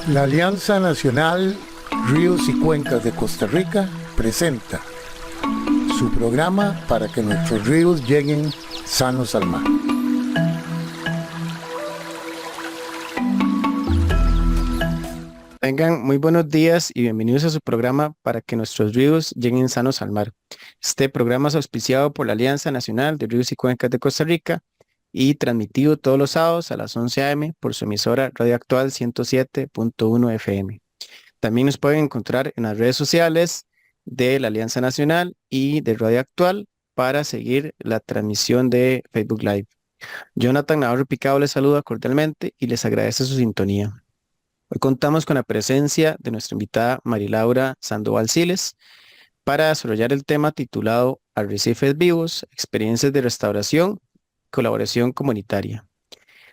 La Alianza Nacional Ríos y Cuencas de Costa Rica presenta su programa para que nuestros ríos lleguen sanos al mar. Tengan muy buenos días y bienvenidos a su programa para que nuestros ríos lleguen sanos al mar. Este programa es auspiciado por la Alianza Nacional de Ríos y Cuencas de Costa Rica y transmitido todos los sábados a las 11 a.m. por su emisora Radio Actual 107.1 FM. También nos pueden encontrar en las redes sociales de la Alianza Nacional y de Radio Actual para seguir la transmisión de Facebook Live. Jonathan Navarro Picado les saluda cordialmente y les agradece su sintonía. Hoy contamos con la presencia de nuestra invitada Marilaura Sandoval Siles para desarrollar el tema titulado Arrecifes Vivos, experiencias de restauración, colaboración comunitaria.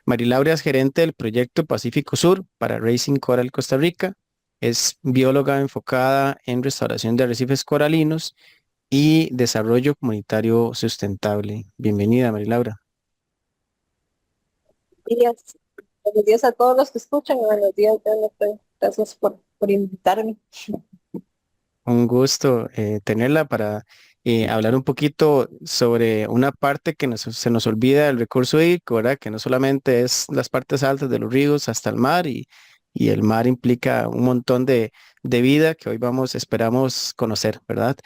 Marilaura es gerente del proyecto Pacífico Sur para Racing Coral Costa Rica, es bióloga enfocada en restauración de arrecifes coralinos y desarrollo comunitario sustentable. Bienvenida, Marilaura. Días. Buenos días a todos los que escuchan y buenos días, Jonathan. Gracias por invitarme. Un gusto tenerla para hablar un poquito sobre una parte que se nos olvida del recurso hídrico, ¿verdad? Que no solamente es las partes altas de los ríos hasta el mar y el mar implica un montón de vida que hoy esperamos conocer, ¿verdad?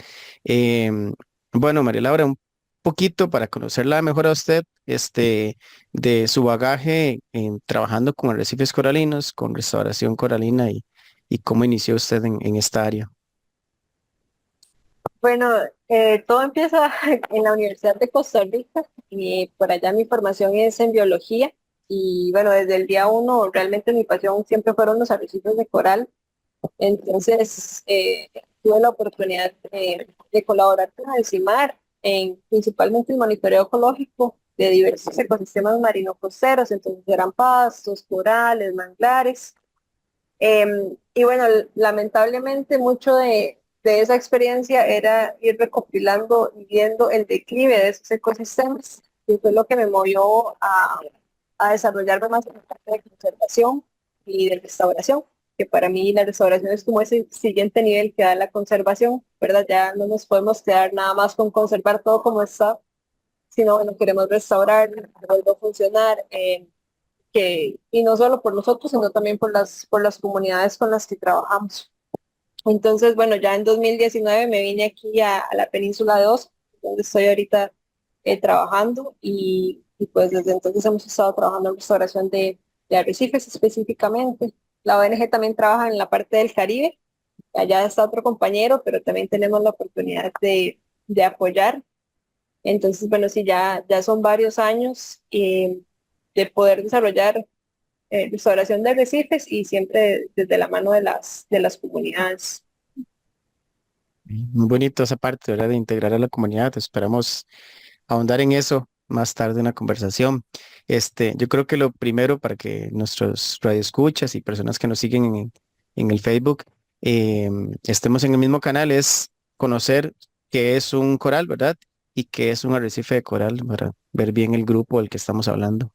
Bueno, María Laura, un poquito para conocerla mejor a usted, de su bagaje trabajando con arrecifes coralinos, con restauración coralina y cómo inició usted en esta área. Bueno, todo empieza en la Universidad de Costa Rica y por allá mi formación es en biología y bueno, desde el día uno realmente mi pasión siempre fueron los arrecifes de coral. Entonces tuve la oportunidad de colaborar con Alcimar en principalmente el monitoreo ecológico de diversos ecosistemas marino-costeros, entonces eran pastos, corales, manglares. Y bueno, lamentablemente mucho de esa experiencia era ir recopilando y viendo el declive de esos ecosistemas, y fue lo que me movió a desarrollarme más en la parte de conservación y de restauración, que para mí la restauración es como ese siguiente nivel que da la conservación, ¿verdad? Ya no nos podemos quedar nada más con conservar todo como está, sino bueno, queremos restaurar, que vuelva a funcionar, y no solo por nosotros, sino también por las comunidades con las que trabajamos. Entonces, bueno, ya en 2019 me vine aquí a la península de Osco, donde estoy ahorita trabajando y pues desde entonces hemos estado trabajando en restauración de arrecifes específicamente. La ONG también trabaja en la parte del Caribe, allá está otro compañero, pero también tenemos la oportunidad de apoyar. Entonces, bueno, sí, ya son varios años de poder desarrollar restauración de arrecifes y siempre desde la mano de las comunidades. Muy bonito esa parte, ¿verdad? De integrar a la comunidad. Esperamos ahondar en eso más tarde en la conversación. Yo creo que lo primero para que nuestros radioescuchas y personas que nos siguen en el Facebook estemos en el mismo canal es conocer qué es un coral, ¿verdad? Y qué es un arrecife de coral para ver bien el grupo del que estamos hablando.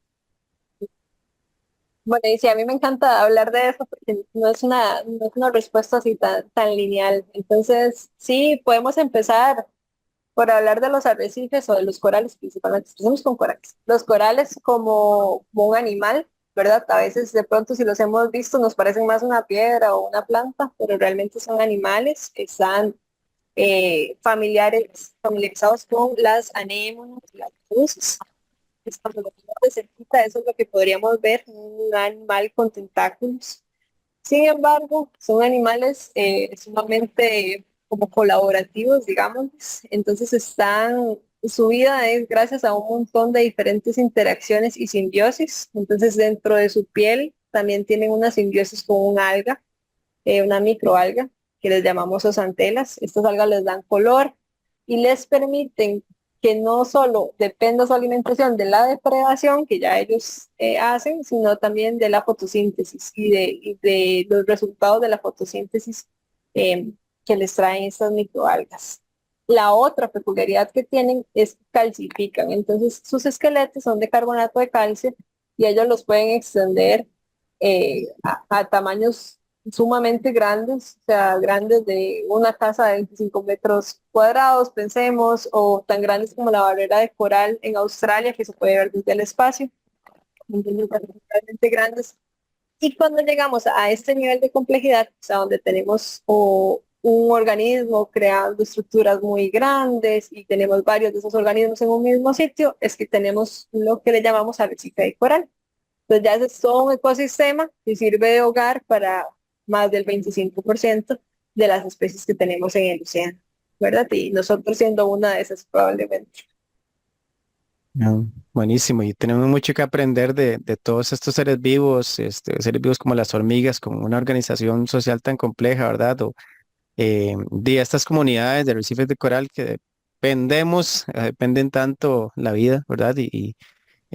Bueno, y sí, a mí me encanta hablar de eso porque no es una respuesta así tan lineal. Entonces, sí, podemos empezar por hablar de los arrecifes o de los corales principalmente. Empecemos con corales. Los corales como un animal, ¿verdad? A veces de pronto si los hemos visto nos parecen más una piedra o una planta, pero realmente son animales que están familiarizados con las anémonas, las medusas. Cuando lo vemos de cerquita, eso es lo que podríamos ver, un animal con tentáculos. Sin embargo, son animales sumamente como colaborativos, digamos. Entonces su vida es gracias a un montón de diferentes interacciones y simbiosis. Entonces dentro de su piel también tienen una simbiosis con un alga, una microalga, que les llamamos zooxantelas. Estas algas les dan color y les permiten que no solo dependa su alimentación de la depredación que ya ellos hacen, sino también de la fotosíntesis y de los resultados de la fotosíntesis que les traen estas microalgas. la otra peculiaridad que tienen es que calcifican. Entonces sus esqueletos son de carbonato de calcio y ellos los pueden extender a tamaños sumamente grandes, o sea, grandes de una casa de 25 metros cuadrados, pensemos, o tan grandes como la barrera de coral en Australia, que se puede ver desde el espacio. Entonces, realmente grandes. Y cuando llegamos a este nivel de complejidad, o sea, donde tenemos un organismo creando estructuras muy grandes y tenemos varios de esos organismos en un mismo sitio, es que tenemos lo que le llamamos arrecife de coral. Entonces ya es todo un ecosistema que sirve de hogar para más del 25% de las especies que tenemos en el océano, ¿verdad? Y nosotros siendo una de esas probablemente. Ah, buenísimo, y tenemos mucho que aprender de todos estos seres vivos, seres vivos como las hormigas, como una organización social tan compleja, ¿verdad? O de estas comunidades de arrecifes de coral que dependen tanto la vida, ¿verdad? Y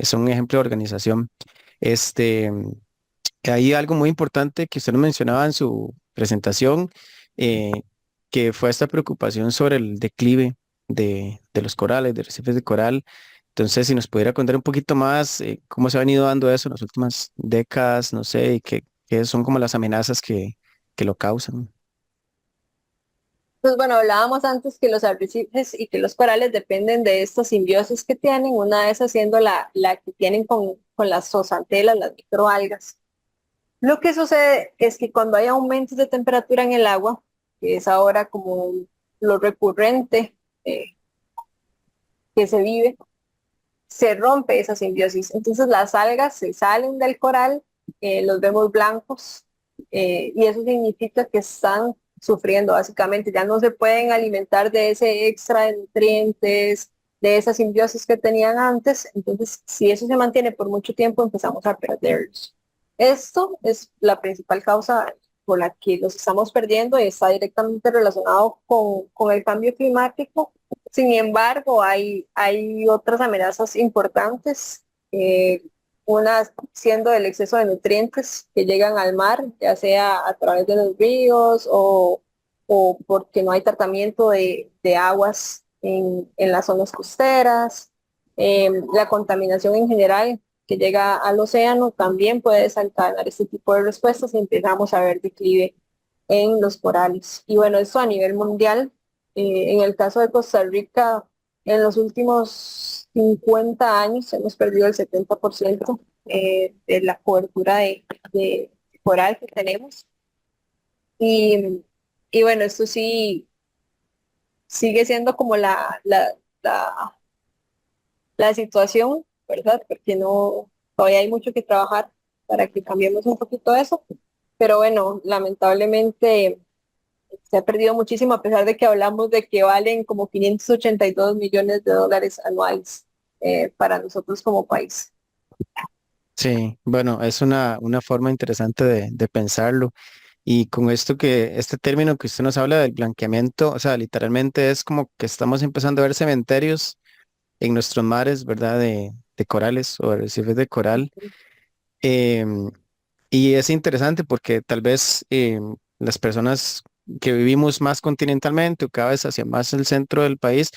son un ejemplo de organización. Este, Hay algo muy importante que usted nos mencionaba en su presentación, eh, que fue esta preocupación sobre el declive de los corales, de arrecifes de coral. Entonces, si nos pudiera contar un poquito más cómo se ha venido dando eso en las últimas décadas, no sé, y qué son como las amenazas que lo causan. Pues bueno, hablábamos antes que los arrecifes y que los corales dependen de estas simbiosis que tienen, una de esas siendo la que tienen con las zooxantelas, las microalgas. Lo que sucede es que cuando hay aumentos de temperatura en el agua, que es ahora como lo recurrente eh, que se vive, se rompe esa simbiosis. Entonces las algas se salen del coral, los vemos blancos, y eso significa que están sufriendo básicamente. Ya no se pueden alimentar de ese extra de nutrientes, de esa simbiosis que tenían antes. Entonces, si eso se mantiene por mucho tiempo, empezamos a perderlos. Esto es la principal causa por la que los estamos perdiendo y está directamente relacionado con el cambio climático. Sin embargo, hay otras amenazas importantes, una siendo el exceso de nutrientes que llegan al mar, ya sea a través de los ríos o porque no hay tratamiento de aguas en las zonas costeras. La contaminación en general que llega al océano también puede desencadenar este tipo de respuestas y empezamos a ver declive en los corales. Y bueno, eso a nivel mundial. En el caso de Costa Rica, en los últimos 50 años hemos perdido el 70% de la cobertura de coral que tenemos. Y, y bueno, esto sí sigue siendo como la situación, ¿verdad? Porque no, todavía hay mucho que trabajar para que cambiemos un poquito eso. Pero bueno, lamentablemente se ha perdido muchísimo a pesar de que hablamos de que valen como 582 millones de dólares anuales para nosotros como país. Sí, bueno, es una forma interesante de pensarlo. Y con este término que usted nos habla del blanqueamiento, o sea, literalmente es como que estamos empezando a ver cementerios en nuestros mares, ¿verdad? De corales o arrecifes de coral. Em, y es interesante porque tal vez las personas que vivimos más continentalmente o cada vez hacia más el centro del país,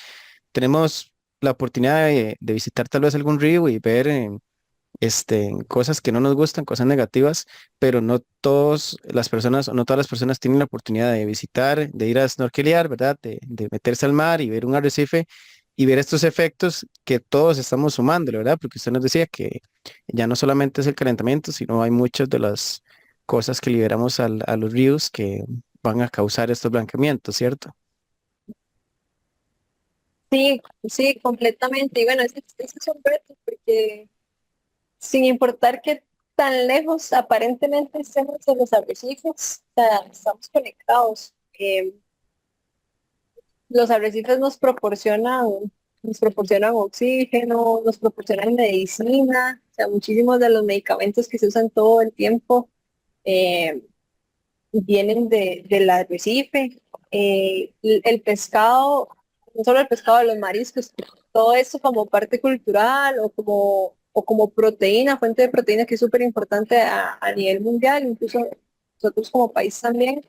tenemos la oportunidad de visitar tal vez algún río y ver cosas que no nos gustan, cosas negativas, pero no todas las personas o no todas las personas tienen la oportunidad de visitar, de ir a snorkelear, ¿verdad? De meterse al mar y ver un arrecife y ver estos efectos que todos estamos sumando, ¿verdad? Porque usted nos decía que ya no solamente es el calentamiento, sino hay muchas de las cosas que liberamos a los ríos que van a causar estos blanqueamientos, ¿cierto? Sí, sí, completamente. Y bueno, ese es un reto porque sin importar qué tan lejos aparentemente estemos de los arrecifes, o sea, estamos conectados. Los arrecifes nos proporcionan oxígeno, nos proporcionan medicina, o sea, muchísimos de los medicamentos que se usan todo el tiempo eh, vienen del arrecife. El pescado, no solo el pescado, de los mariscos, todo eso como parte cultural o como proteína, fuente de proteína que es súper importante a nivel mundial, incluso nosotros como país también.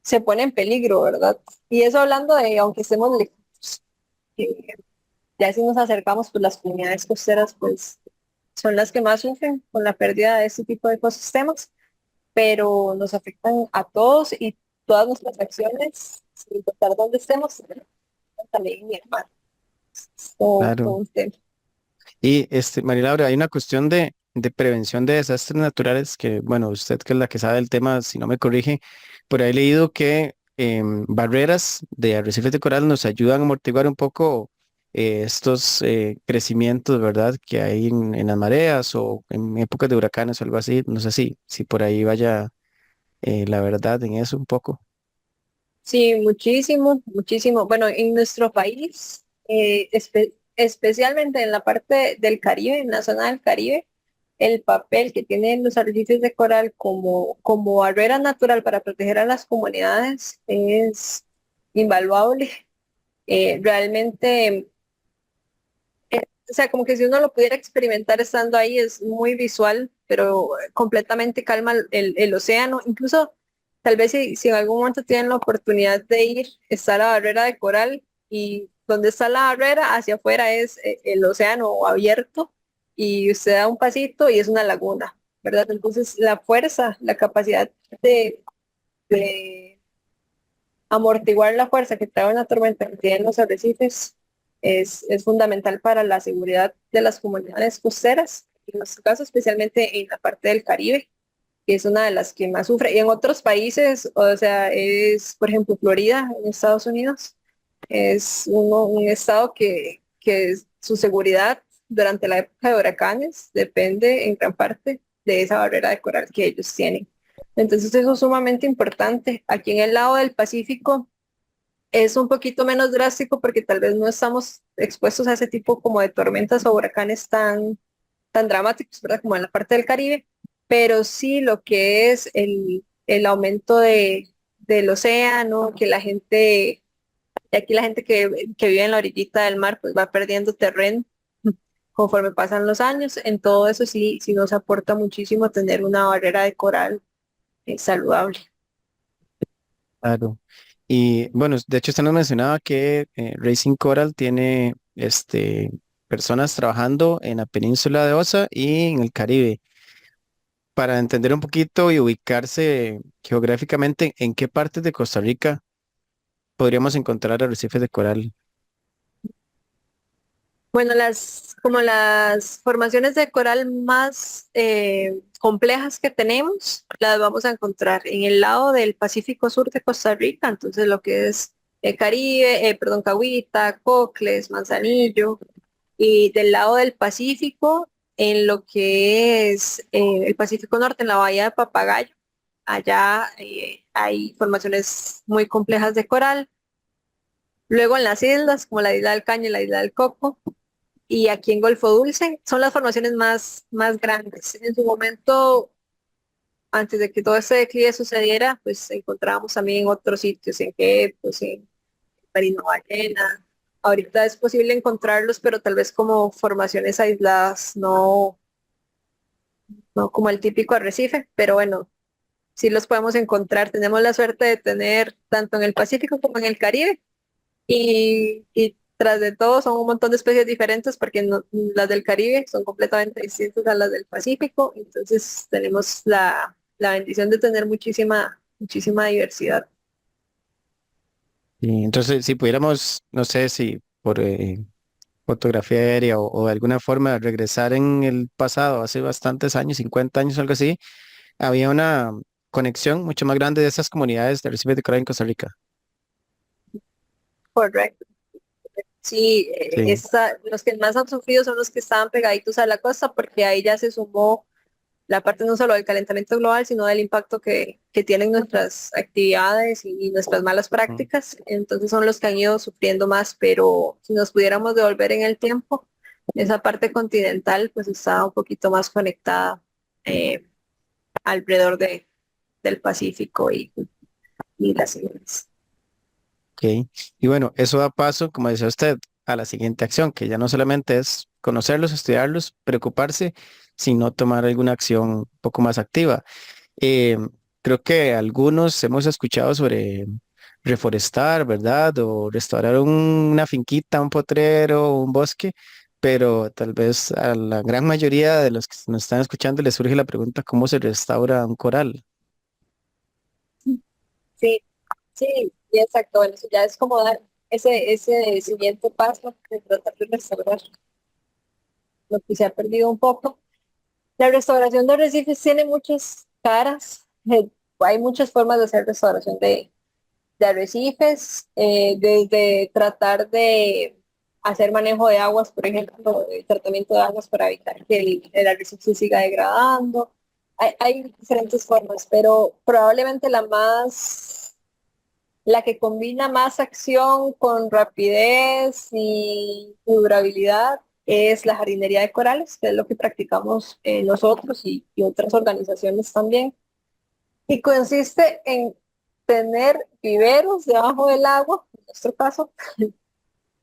se pone en peligro, ¿verdad? Y eso hablando de, aunque estemos lejos, eh, ya si nos acercamos, pues las comunidades costeras, pues son las que más sufren con la pérdida de este tipo de ecosistemas, pero nos afectan a todos y todas nuestras acciones, sin importar dónde estemos, también mi hermano. Es todo Claro. un tema. Y María Laura, hay una cuestión de prevención de desastres naturales que, bueno, usted que es la que sabe del tema, si no me corrige, por ahí he leído que barreras de arrecifes de coral nos ayudan a amortiguar un poco estos crecimientos, ¿verdad? Que hay en las mareas o en épocas de huracanes o algo así. No sé si por ahí vaya la verdad en eso un poco. Sí, muchísimo, muchísimo. Bueno, en nuestro país, especialmente en la parte del Caribe, en la zona del Caribe, el papel que tienen los arrecifes de coral como barrera natural para proteger a las comunidades es invaluable. Realmente, o sea, como que si uno lo pudiera experimentar estando ahí, es muy visual, pero completamente calma el océano. Incluso, tal vez si en algún momento tienen la oportunidad de ir, está la barrera de coral y donde está la barrera, hacia afuera es el océano abierto y usted da un pasito y es una laguna, ¿verdad? Entonces, la fuerza, la capacidad de amortiguar la fuerza que trae una tormenta que tienen los arrecifes es fundamental para la seguridad de las comunidades costeras, en nuestro caso especialmente en la parte del Caribe, que es una de las que más sufre. Y en otros países, o sea, es, por ejemplo, Florida, en Estados Unidos, es un estado que su seguridad durante la época de huracanes depende en gran parte de esa barrera de coral que ellos tienen. Entonces eso es sumamente importante. Aquí en el lado del Pacífico es un poquito menos drástico porque tal vez no estamos expuestos a ese tipo como de tormentas o huracanes tan dramáticos, ¿verdad? Como en la parte del Caribe, pero sí lo que es el aumento del océano, que la gente, y aquí la gente que vive en la orillita del mar pues va perdiendo terreno conforme pasan los años. En todo eso sí nos aporta muchísimo tener una barrera de coral saludable. Claro. Y bueno, de hecho usted nos mencionaba que Racing Coral tiene personas trabajando en la península de Osa y en el Caribe. Para entender un poquito y ubicarse geográficamente, ¿en qué partes de Costa Rica podríamos encontrar arrecifes de coral? Bueno, como las formaciones de coral más complejas que tenemos, las vamos a encontrar en el lado del Pacífico Sur de Costa Rica, entonces lo que es Caribe, perdón, Cahuita, Cocles, Manzanillo, y del lado del Pacífico, en lo que es el Pacífico Norte, en la bahía de Papagayo, allá hay formaciones muy complejas de coral. Luego en las islas, como la isla del Caño y la isla del Coco, y aquí en Golfo Dulce son las formaciones más grandes. En su momento, antes de que todo ese declive sucediera, pues encontrábamos también en otros sitios, en que, pues en Marino Ballena. Ahorita es posible encontrarlos, pero tal vez como formaciones aisladas, no como el típico arrecife, pero bueno, sí los podemos encontrar. Tenemos la suerte de tener tanto en el Pacífico como en el Caribe y tras de todo son un montón de especies diferentes porque las del Caribe son completamente distintas a las del Pacífico, entonces tenemos la bendición de tener muchísima diversidad. Y entonces, si pudiéramos, no sé si por fotografía aérea o de alguna forma regresar en el pasado, hace bastantes años, 50 años, algo así, había una conexión mucho más grande de esas comunidades de arrecifes de coral en Costa Rica. Correcto. Sí, Sí. los que más han sufrido son los que estaban pegaditos a la costa porque ahí ya se sumó la parte no solo del calentamiento global, sino del impacto que tienen nuestras actividades y nuestras malas Ujú. prácticas. Entonces son los que han ido sufriendo más, pero si nos pudiéramos devolver en el tiempo, esa parte continental pues está un poquito más conectada eh, alrededor del Pacífico y las islas. Ok. Y bueno, eso da paso, como decía usted, a la siguiente acción, que ya no solamente es conocerlos, estudiarlos, preocuparse, sino tomar alguna acción un poco más activa. Eh, creo que algunos hemos escuchado sobre reforestar, ¿verdad? O restaurar una finquita, un potrero, un bosque, pero tal vez a la gran mayoría de los que nos están escuchando les surge la pregunta, ¿cómo se restaura un coral? Sí, sí, y exacto. Bueno, eso ya es como dar ese siguiente paso de tratar de restaurar lo que se ha perdido un poco. La restauración de arrecifes tiene muchas caras. Hay muchas formas de hacer restauración de arrecifes, desde tratar de hacer manejo de aguas, por ejemplo, el tratamiento de aguas para evitar que el arrecife se siga degradando. Hay diferentes formas, pero probablemente la que combina más acción con rapidez y durabilidad es la jardinería de corales, que es lo que practicamos nosotros y otras organizaciones también. Y consiste en tener viveros debajo del agua, en nuestro caso,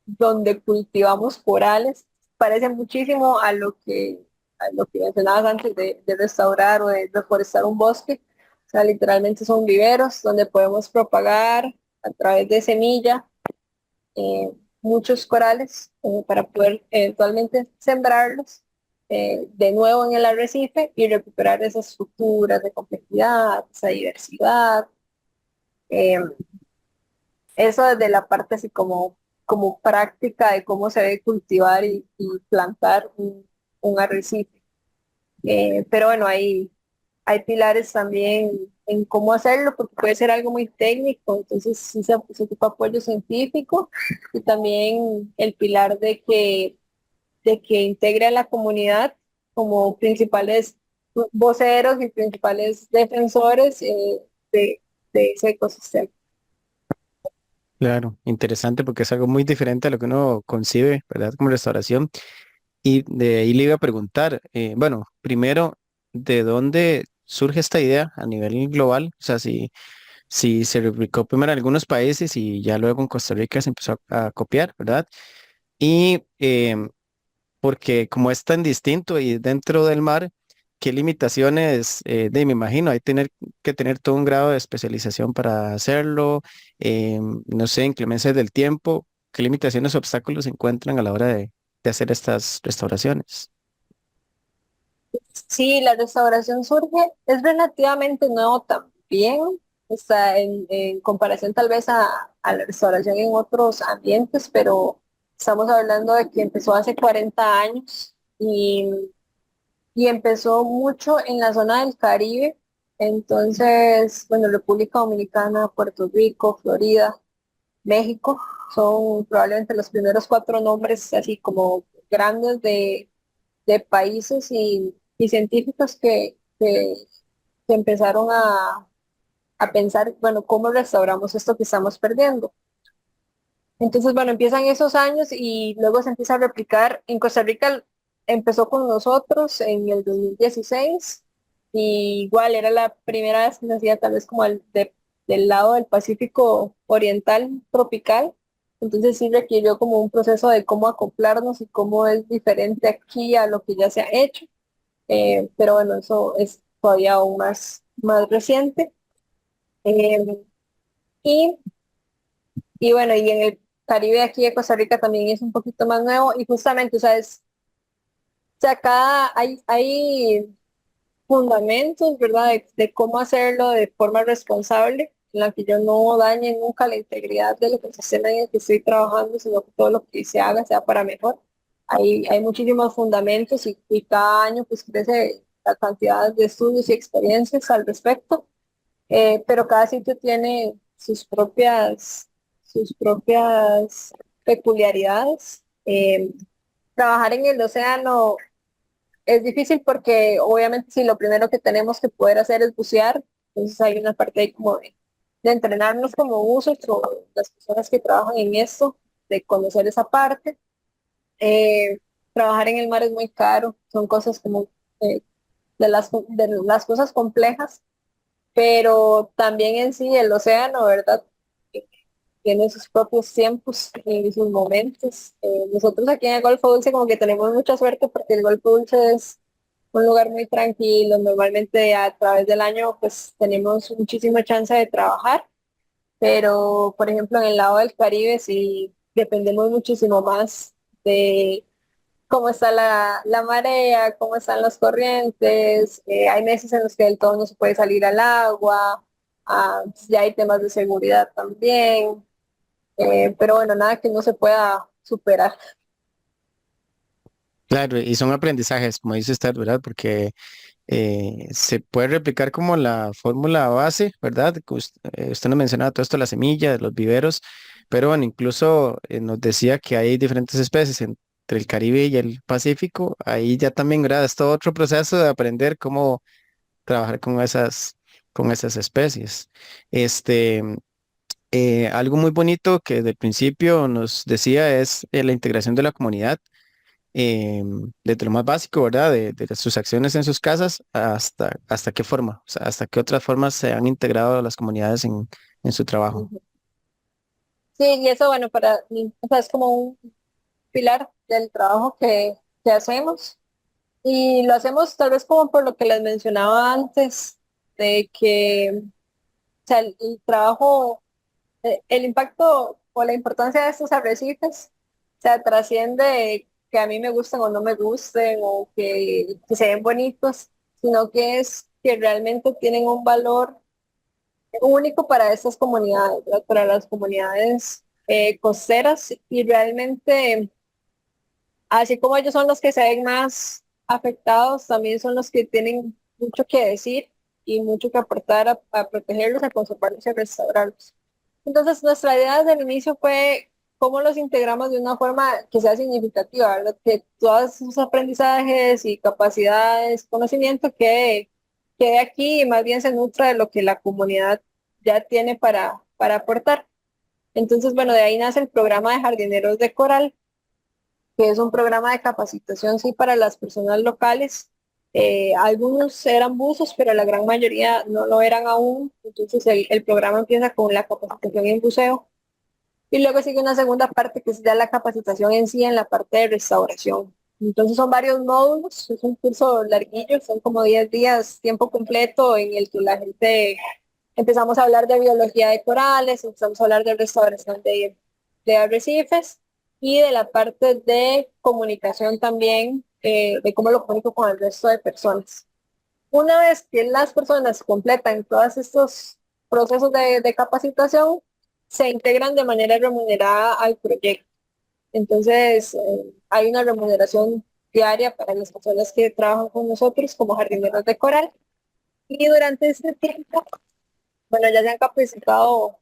donde cultivamos corales. Parece muchísimo a lo que mencionabas antes de restaurar o de reforestar un bosque. O sea, literalmente son viveros donde podemos propagar a través de semilla muchos corales para poder eventualmente sembrarlos de nuevo en el arrecife y recuperar esas estructuras de complejidad, esa diversidad. Eh, Eso desde la parte así como práctica de cómo se debe cultivar y plantar un arrecife. Pero bueno, hay pilares también en cómo hacerlo, porque puede ser algo muy técnico, entonces sí se ocupa apoyo científico y también el pilar de que integre a la comunidad como principales voceros y principales defensores de, de ese ecosistema. Claro, interesante porque es algo muy diferente a lo que uno concibe, ¿verdad? Como restauración. Y de ahí le iba a preguntar, bueno, primero, ¿de dónde surge esta idea a nivel global? O sea, si se replicó primero en algunos países y ya luego en Costa Rica se empezó a copiar, ¿verdad? Y porque como es tan distinto y dentro del mar, ¿qué limitaciones, me imagino, hay que tener todo un grado de especialización para hacerlo, no sé, inclemencias del tiempo, ¿qué limitaciones o obstáculos se encuentran a la hora de hacer estas restauraciones? Sí, la restauración surge, es relativamente nuevo también, está en comparación tal vez a la restauración en otros ambientes, pero estamos hablando de que empezó hace 40 años y empezó mucho en la zona del Caribe. Entonces, bueno, República Dominicana, Puerto Rico, Florida, México, son probablemente los primeros cuatro nombres así como grandes de países y científicos que empezaron a pensar, bueno, ¿cómo restauramos esto que estamos perdiendo? Entonces, bueno, empiezan esos años y luego se empieza a replicar. En Costa Rica empezó con nosotros en el 2016 y igual era la primera vez que se hacía tal vez como del lado del Pacífico Oriental tropical. Entonces sí requirió como un proceso de cómo acoplarnos y cómo es diferente aquí a lo que ya se ha hecho. Pero bueno, eso es todavía aún más reciente. Eh, y, y bueno, y en el Caribe aquí de Costa Rica también es un poquito más nuevo y justamente, o sea, o sea, acá hay fundamentos, ¿verdad? De cómo hacerlo de forma responsable, en la que yo no dañe nunca la integridad del ecosistema en el que estoy trabajando, sino que todo lo que se haga sea para mejor. Hay muchísimos fundamentos y cada año pues crece la cantidad de estudios y experiencias al respecto, pero cada sitio tiene sus propias peculiaridades. Trabajar en el océano es difícil porque obviamente si lo primero que tenemos que poder hacer es bucear, entonces hay una parte ahí como de entrenarnos como buzos o las personas que trabajan en esto, de conocer esa parte. Eh, Trabajar en el mar es muy caro, son cosas como eh, de las cosas complejas, pero también en sí el océano, ¿verdad? Eh, Tiene sus propios tiempos y sus momentos. Nosotros aquí en el Golfo Dulce como que tenemos mucha suerte porque el Golfo Dulce es un lugar muy tranquilo. Normalmente a través del año pues tenemos muchísima chance de trabajar, pero por ejemplo en el lado del Caribe sí dependemos muchísimo más de cómo está la marea, cómo están las corrientes. Hay meses en los que del todo no se puede salir al agua, ya hay temas de seguridad también, pero bueno, nada que no se pueda superar. Claro, y son aprendizajes, como dice usted, ¿verdad? Porque se puede replicar como la fórmula base, ¿verdad? Que usted nos mencionaba todo esto, la semilla, de los viveros, pero bueno, incluso nos decía que hay diferentes especies entre el Caribe y el Pacífico. Ahí ya también, ¿verdad? Es todo otro proceso de aprender cómo trabajar con esas especies. Este, algo muy bonito que desde el principio nos decía es la integración de la comunidad, desde lo más básico, ¿verdad? De sus acciones en sus casas hasta qué forma, o sea, hasta qué otras formas se han integrado las comunidades en su trabajo. Ujú. Sí, y eso, bueno, para mí, o sea, es como un pilar del trabajo que hacemos. Y lo hacemos tal vez como por lo que les mencionaba antes, de que, o sea, el trabajo, el impacto o la importancia de estos arrecifes, o sea, trasciende que a mí me gusten o no me gusten o que se ven bonitos, sino que es que realmente tienen un valor único para estas comunidades, ¿verdad? Para las comunidades costeras y realmente, así como ellos son los que se ven más afectados, también son los que tienen mucho que decir y mucho que aportar a protegerlos, a conservarlos y a restaurarlos. Entonces, nuestra idea desde el inicio fue cómo los integramos de una forma que sea significativa, ¿verdad? Que todos sus aprendizajes y capacidades, conocimiento quede aquí y más bien se nutra de lo que la comunidad ya tiene para aportar. Entonces, bueno, de ahí nace el programa de jardineros de coral, que es un programa de capacitación, sí, para las personas locales. Algunos eran buzos, pero la gran mayoría no lo eran aún. Entonces el programa empieza con la capacitación en buceo y luego sigue una segunda parte que es ya la capacitación en sí en la parte de restauración. Entonces son varios módulos, es un curso larguillo, son como 10 días, tiempo completo, en el que la gente empezamos a hablar de biología de corales, empezamos a hablar de restauración de arrecifes y de la parte de comunicación también, de cómo lo comunico con el resto de personas. Una vez que las personas completan todos estos procesos de capacitación, se integran de manera remunerada al proyecto. Entonces, hay una remuneración diaria para las personas que trabajan con nosotros como jardineros de coral. Y durante este tiempo, bueno, ya se han capacitado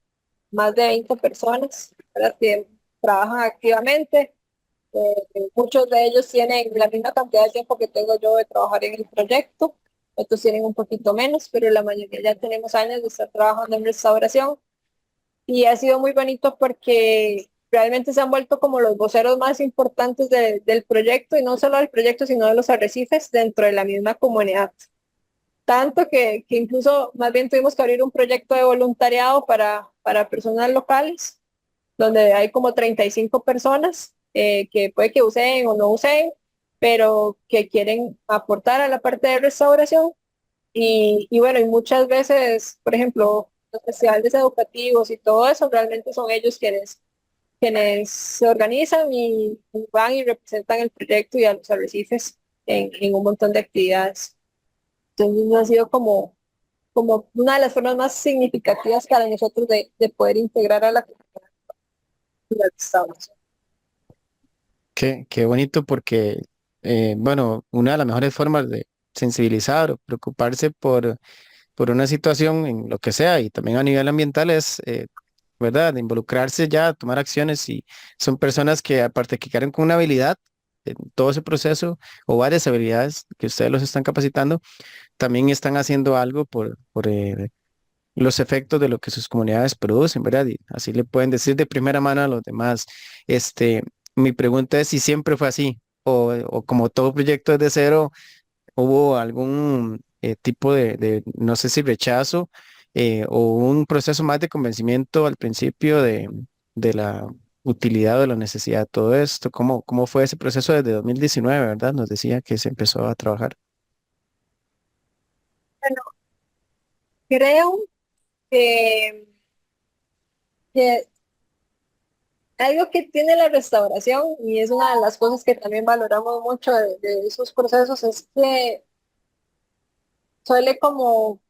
más de 20 personas, ¿verdad? Que trabajan activamente. Muchos de ellos tienen la misma cantidad de tiempo que tengo yo de trabajar en el proyecto. Otros tienen un poquito menos, pero la mayoría ya tenemos años de estar trabajando en restauración. Y ha sido muy bonito porque realmente se han vuelto como los voceros más importantes del proyecto, y no solo del proyecto, sino de los arrecifes dentro de la misma comunidad. Tanto que incluso más bien tuvimos que abrir un proyecto de voluntariado para personas locales, donde hay como 35 personas que puede que usen o no usen, pero que quieren aportar a la parte de restauración. Y bueno, y muchas veces, por ejemplo, los festivales educativos y todo eso, realmente son ellos quienes se organizan y van y representan el proyecto y a los arrecifes en un montón de actividades. Entonces ha sido como una de las formas más significativas para nosotros de poder integrar a la comunidad en la restauración. Qué bonito porque, bueno, una de las mejores formas de sensibilizar o preocuparse por una situación en lo que sea y también a nivel ambiental es, ¿verdad? De involucrarse ya, tomar acciones y son personas que aparte que cargan con una habilidad en todo ese proceso o varias habilidades que ustedes los están capacitando, también están haciendo algo por los efectos de lo que sus comunidades producen, ¿verdad? Y así le pueden decir de primera mano a los demás. Este, mi pregunta es si siempre fue así o como todo proyecto desde cero, hubo algún tipo no sé si rechazo o un proceso más de convencimiento al principio de la utilidad o de la necesidad de todo esto. ¿Cómo fue ese proceso desde 2019, verdad? Nos decía que se empezó a trabajar. Bueno, creo que, que algo que tiene la restauración, y es una de las cosas que también valoramos mucho de esos procesos, es que suele como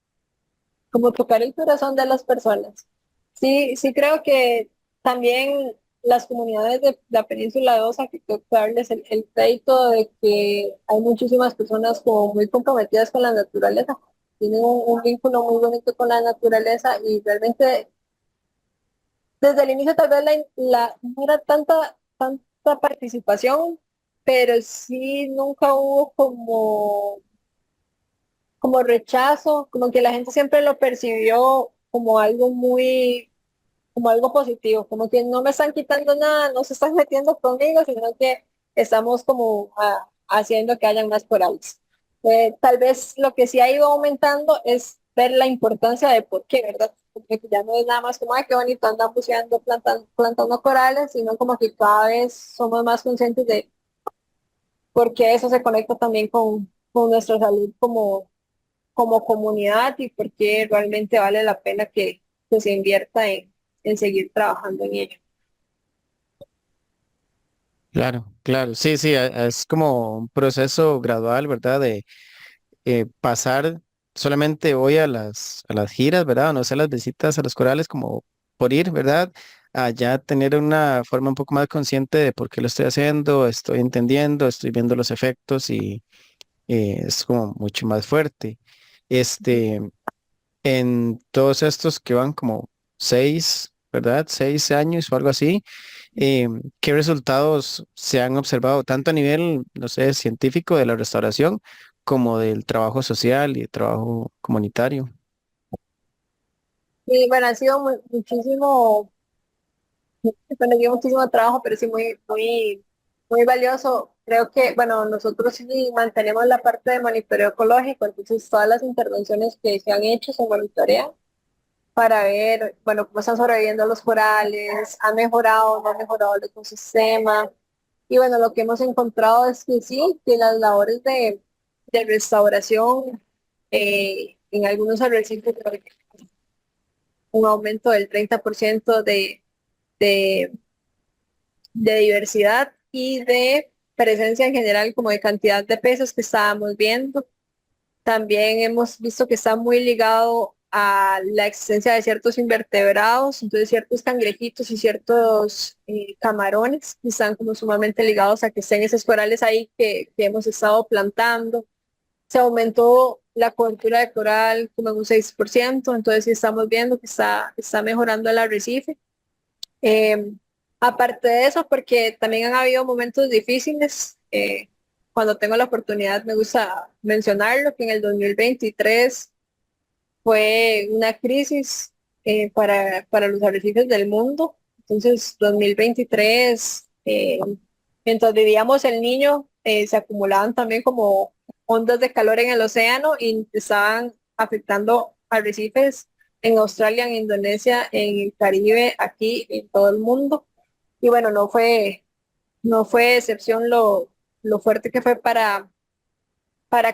tocar el corazón de las personas. Sí, sí creo que también las comunidades de la península de Osa, que tengo que darles el crédito de que hay muchísimas personas como muy comprometidas con la naturaleza, tienen un vínculo muy bonito con la naturaleza y realmente desde el inicio tal vez no era tanta participación, pero sí nunca hubo como rechazo, como que la gente siempre lo percibió como algo positivo, como que no me están quitando nada, no se están metiendo conmigo, sino que estamos como haciendo que hayan más corales. Tal vez lo que sí ha ido aumentando es ver la importancia de por qué, ¿verdad? Porque ya no es nada más como, ay, qué bonito, andan buceando, plantando corales, sino como que cada vez somos más conscientes de por qué eso se conecta también con nuestra salud como comunidad y por qué realmente vale la pena que se invierta en seguir trabajando en ello. Claro, claro, sí, sí, es como un proceso gradual, ¿verdad? De pasar solamente hoy a las giras, ¿verdad? No sé, las visitas a los corales como por ir, ¿verdad? A ya tener una forma un poco más consciente de por qué lo estoy haciendo, estoy entendiendo, estoy viendo los efectos y es como mucho más fuerte. Este, en todos estos que van como 6, ¿verdad? 6 años o algo así, ¿qué resultados se han observado tanto a nivel, no sé, científico de la restauración como del trabajo social y el trabajo comunitario? Y bueno, ha sido muchísimo, bueno, lleva muchísimo trabajo, pero sí muy valioso. Creo que, bueno, nosotros sí mantenemos la parte de monitoreo ecológico, entonces todas las intervenciones que se han hecho se monitorean para ver, bueno, cómo están sobreviviendo los corales, ha mejorado o no ha mejorado el ecosistema. Y bueno, lo que hemos encontrado es que sí, que las labores de restauración en algunos arrecifes, un aumento del 30% de, de diversidad y de presencia en general, como de cantidad de peces que estábamos viendo. También hemos visto que está muy ligado a la existencia de ciertos invertebrados, entonces ciertos cangrejitos y ciertos camarones que están como sumamente ligados a que estén esos corales ahí que hemos estado plantando. Se aumentó la cobertura de coral como en un 6%, entonces sí estamos viendo que está mejorando el arrecife. Eh, Aparte de eso, porque también han habido momentos difíciles, cuando tengo la oportunidad me gusta mencionarlo, que en el 2023 fue una crisis para los arrecifes del mundo. Entonces, 2023, mientras vivíamos el niño, se acumulaban también como ondas de calor en el océano y estaban afectando arrecifes en Australia, en Indonesia, en el Caribe, aquí, en todo el mundo. Y bueno, no fue excepción lo fuerte que fue para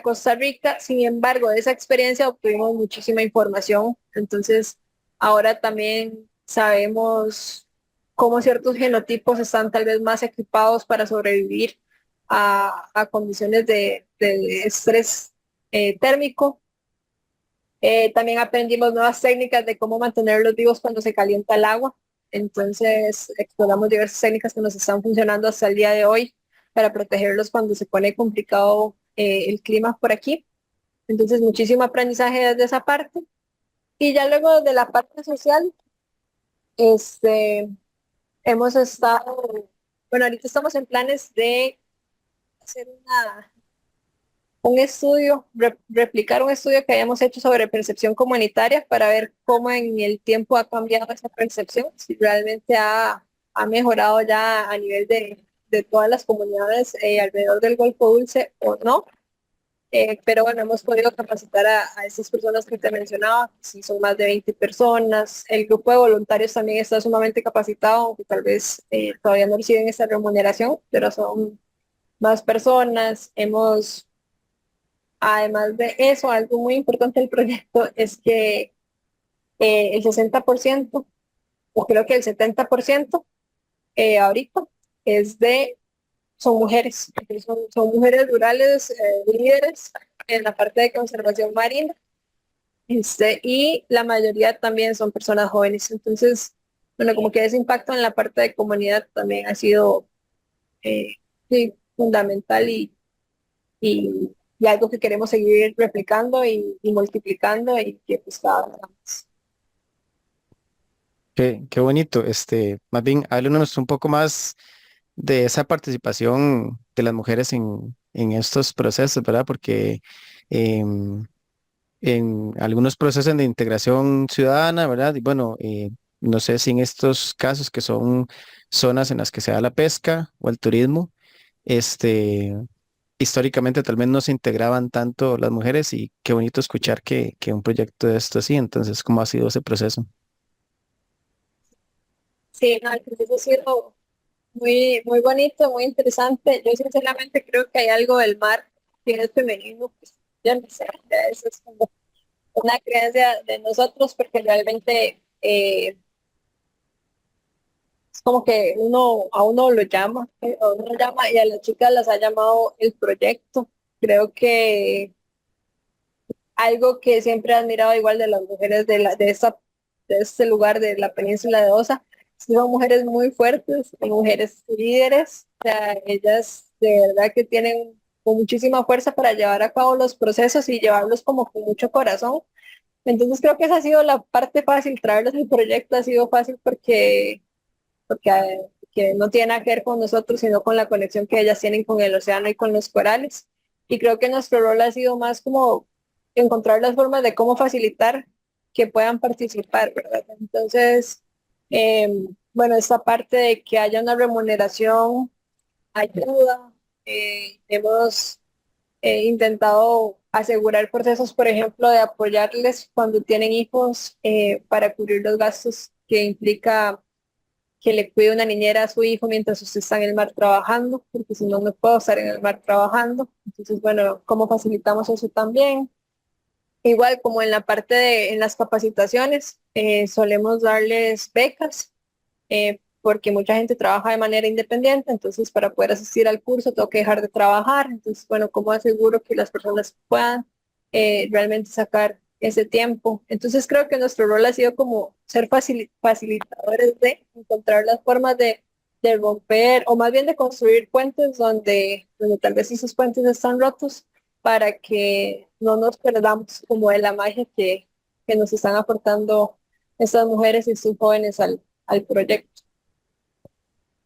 Costa Rica. Sin embargo, de esa experiencia obtuvimos muchísima información. Entonces, ahora también sabemos cómo ciertos genotipos están tal vez más equipados para sobrevivir a condiciones de estrés térmico. También aprendimos nuevas técnicas de cómo mantenerlos vivos cuando se calienta el agua. Entonces, exploramos diversas técnicas que nos están funcionando hasta el día de hoy para protegerlos cuando se pone complicado el clima por aquí. Entonces, muchísimo aprendizaje desde esa parte. Y ya luego de la parte social, este, hemos estado, bueno, ahorita estamos en planes de hacer un estudio, replicar un estudio que hayamos hecho sobre percepción comunitaria para ver cómo en el tiempo ha cambiado esa percepción, si realmente ha mejorado ya a nivel de todas las comunidades alrededor del Golfo Dulce o no. Pero bueno, hemos podido capacitar a estas personas que te mencionaba, si son más de 20 personas. El grupo de voluntarios también está sumamente capacitado, aunque tal vez todavía no reciben esta remuneración, pero son más personas. Hemos además de eso, algo muy importante del proyecto es que el 60%, o creo que el 70%, ahorita es son mujeres, son mujeres rurales, líderes en la parte de conservación marina, y la mayoría también son personas jóvenes. Entonces, bueno, como que ese impacto en la parte de comunidad también ha sido eh, sí, fundamental y algo que queremos seguir replicando y multiplicando y que pues cada vez más. Qué bonito. Más bien, háblenos un poco más de esa participación de las mujeres en estos procesos, ¿verdad? Porque em, en algunos procesos de integración ciudadana, ¿verdad? Y bueno, no sé si en estos casos que son zonas en las que se da la pesca o el turismo, este, históricamente tal vez no se integraban tanto las mujeres y qué bonito escuchar que un proyecto de esto así. Entonces, ¿cómo ha sido ese proceso? Sí, no, el proceso ha sido muy, muy bonito, muy interesante. Yo sinceramente creo que hay algo del mar que es femenino, pues yo no sé, ya eso es como una creencia de nosotros porque realmente es como que a uno lo llama, a uno lo llama y a las chicas las ha llamado el proyecto. Creo que algo que siempre he admirado igual de las mujeres de este lugar de la península de Osa, son mujeres muy fuertes, mujeres líderes, o sea, ellas de verdad que tienen con muchísima fuerza para llevar a cabo los procesos y llevarlos como con mucho corazón. Entonces creo que esa ha sido la parte fácil, traerlos al proyecto ha sido fácil porque no tiene nada que ver con nosotros, sino con la conexión que ellas tienen con el océano y con los corales. Y creo que nuestro rol ha sido más como encontrar las formas de cómo facilitar que puedan participar, ¿verdad? Entonces, bueno, esta parte de que haya una remuneración ayuda. Hemos intentado asegurar procesos, por ejemplo, de apoyarles cuando tienen hijos para cubrir los gastos que implica que le cuide una niñera a su hijo mientras usted está en el mar trabajando, porque si no, no puedo estar en el mar trabajando. Entonces, bueno, ¿cómo facilitamos eso también? Igual como en la parte en las capacitaciones, solemos darles becas, porque mucha gente trabaja de manera independiente, entonces para poder asistir al curso tengo que dejar de trabajar. Entonces, bueno, ¿cómo aseguro que las personas puedan realmente sacar ese tiempo? Entonces creo que nuestro rol ha sido como ser facilitadores de encontrar las formas de romper o más bien de construir puentes donde tal vez esos puentes están rotos para que no nos perdamos como de la magia que nos están aportando estas mujeres y estos jóvenes al proyecto.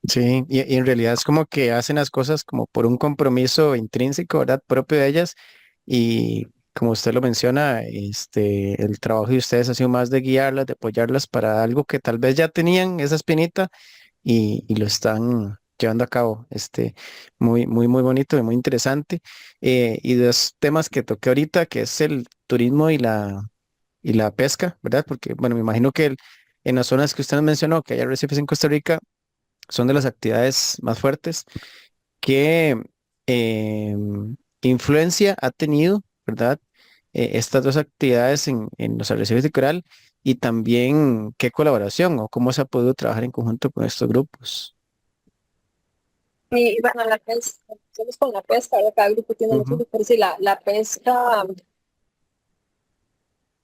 Sí, y en realidad es como que hacen las cosas como por un compromiso intrínseco, ¿verdad? Propio de ellas. Y como usted lo menciona, el trabajo de ustedes ha sido más de guiarlas, de apoyarlas para algo que tal vez ya tenían esa espinita y lo están llevando a cabo. Muy, muy, muy bonito y muy interesante. Y dos temas que toqué ahorita, que es el turismo y la pesca, ¿verdad? Porque, bueno, me imagino que en las zonas que usted nos mencionó, que hay arrecifes en Costa Rica, son de las actividades más fuertes. ¿Qué influencia ha tenido, verdad? Estas dos actividades en los arrecifes de coral y también qué colaboración o cómo se ha podido trabajar en conjunto con estos grupos. Y bueno, la pesca, empecemos con la pesca, ¿verdad? Cada grupo tiene mucho Ujú. que decir. La pesca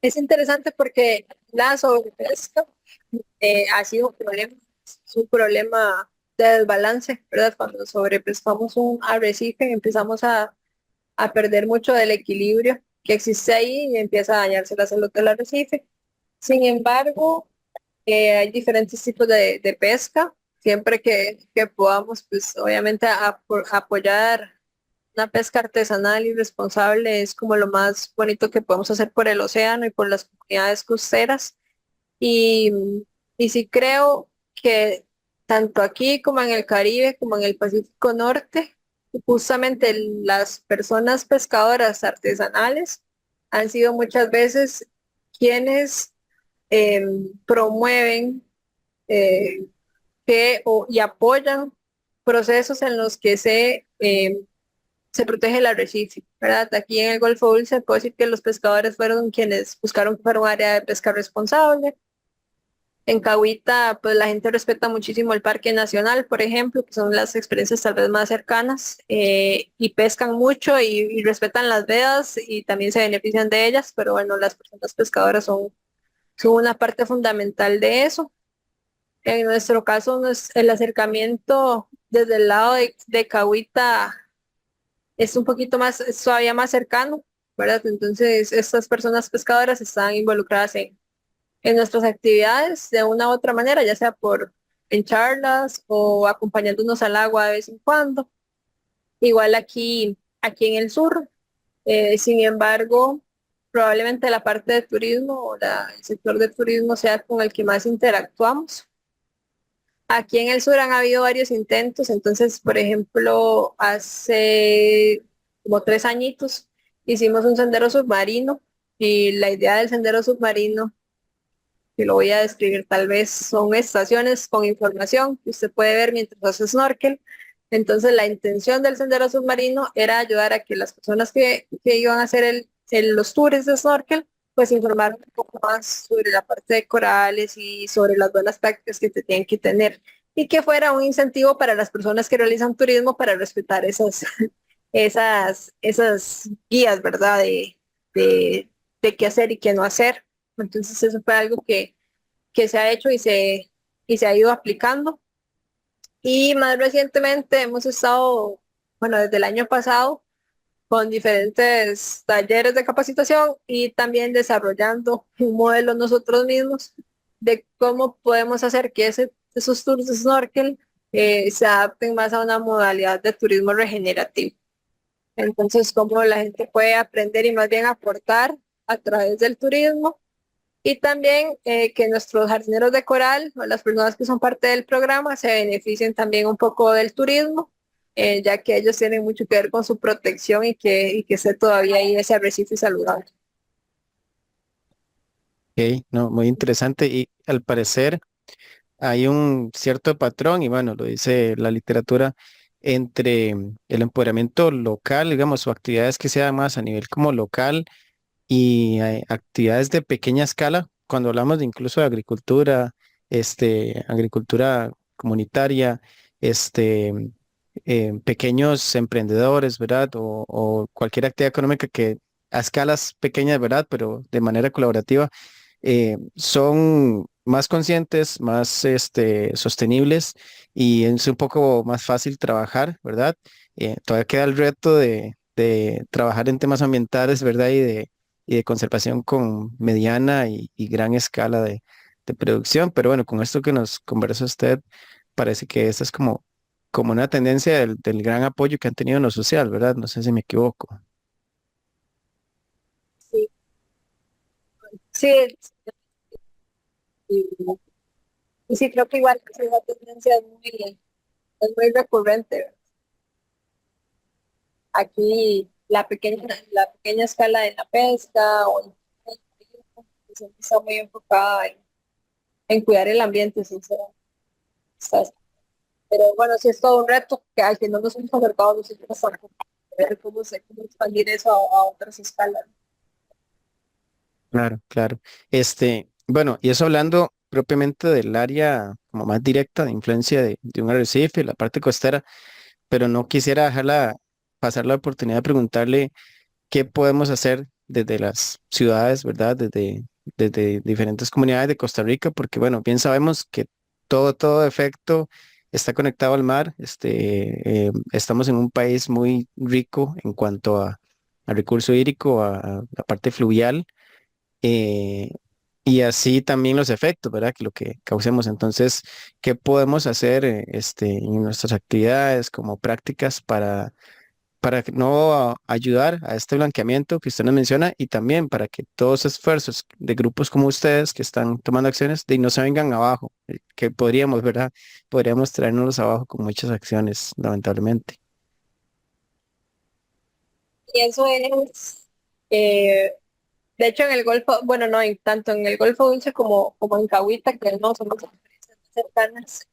es interesante porque la sobrepesca ha sido un problema, es un problema de desbalance, ¿verdad? Cuando sobrepescamos un arrecife empezamos a perder mucho del equilibrio que existe ahí y empieza a dañarse la salud del arrecife. Sin embargo, hay diferentes tipos de pesca. Siempre que podamos, pues obviamente apoyar una pesca artesanal y responsable es como lo más bonito que podemos hacer por el océano y por las comunidades costeras. Y, y sí creo que tanto aquí como en el Caribe, como en el Pacífico Norte, justamente las personas pescadoras artesanales han sido muchas veces quienes promueven eh, y apoyan procesos en los que se se protege el arrecife, ¿verdad? Aquí en el Golfo Dulce puedo decir que los pescadores fueron quienes buscaron que fuera un área de pesca responsable. En Cahuita, pues la gente respeta muchísimo el Parque Nacional, por ejemplo, que son las experiencias tal vez más cercanas, y pescan mucho y respetan las vedas y también se benefician de ellas, pero bueno, las personas pescadoras son una parte fundamental de eso. En nuestro caso, el acercamiento desde el lado de Cahuita es un poquito más, es todavía más cercano, ¿verdad? Entonces, estas personas pescadoras están involucradas en nuestras actividades de una u otra manera, ya sea en charlas o acompañándonos al agua de vez en cuando. Igual aquí en el sur, sin embargo, probablemente la parte de turismo o el sector de turismo sea con el que más interactuamos. Aquí en el sur han habido varios intentos, entonces, por ejemplo, hace como 3 añitos hicimos un sendero submarino y la idea del sendero submarino, que lo voy a describir tal vez, son estaciones con información que usted puede ver mientras hace snorkel. Entonces la intención del sendero submarino era ayudar a que las personas que iban a hacer los tours de snorkel, pues informar un poco más sobre la parte de corales y sobre las buenas prácticas que te tienen que tener. Y que fuera un incentivo para las personas que realizan turismo para respetar esas guías, ¿verdad? De qué hacer y qué no hacer. Entonces eso fue algo que se ha hecho y se ha ido aplicando. Y más recientemente hemos estado, bueno, desde el año pasado, con diferentes talleres de capacitación y también desarrollando un modelo nosotros mismos de cómo podemos hacer que esos tours de snorkel se adapten más a una modalidad de turismo regenerativo. Entonces, cómo la gente puede aprender y más bien aportar a través del turismo y también que nuestros jardineros de coral o las personas que son parte del programa se beneficien también un poco del turismo, ya que ellos tienen mucho que ver con su protección y que esté todavía ahí ese arrecife saludable. Ok, no, muy interesante y al parecer hay un cierto patrón, y bueno, lo dice la literatura, entre el empoderamiento local, digamos, o actividades que sean más a nivel como local y actividades de pequeña escala, cuando hablamos de incluso de agricultura, agricultura comunitaria, pequeños emprendedores, ¿verdad? O cualquier actividad económica que a escalas pequeñas, ¿verdad? Pero de manera colaborativa, son más conscientes, más sostenibles y es un poco más fácil trabajar, ¿verdad? Todavía queda el reto de trabajar en temas ambientales, ¿verdad? Y de conservación con mediana y gran escala de producción. Pero bueno, con esto que nos conversa usted, parece que esta es como una tendencia del gran apoyo que han tenido en lo social, ¿verdad? No sé si me equivoco. Sí, sí, y, y sí, creo que igual que esa tendencia es muy recurrente. Aquí la pequeña escala en la pesca o en siempre está muy enfocada en cuidar el ambiente, sinceramente. Pero bueno, sí es todo un reto que al que no nos hemos acercado nosotros tampoco, ver cómo expandir eso a otras escalas. Claro, claro. Bueno, y eso hablando propiamente del área como más directa de influencia de un arrecife, la parte costera, pero no quisiera dejarla pasar la oportunidad de preguntarle qué podemos hacer desde las ciudades, ¿verdad? Desde diferentes comunidades de Costa Rica, porque bueno, bien sabemos que todo efecto está conectado al mar. Estamos en un país muy rico en cuanto a recurso hídrico, a la parte fluvial, eh, y así también los efectos, ¿verdad? Que lo que causemos. Entonces, ¿qué podemos hacer en nuestras actividades como prácticas para que no ayudar a este blanqueamiento que usted nos menciona y también para que todos esos esfuerzos de grupos como ustedes que están tomando acciones de no se vengan abajo, que podríamos, ¿verdad? Podríamos traernos abajo con muchas acciones, lamentablemente. Y eso es, eh, de hecho, en el Golfo, bueno, no, tanto en el Golfo Dulce como en Cahuita, que no somos experiencias más cercanas,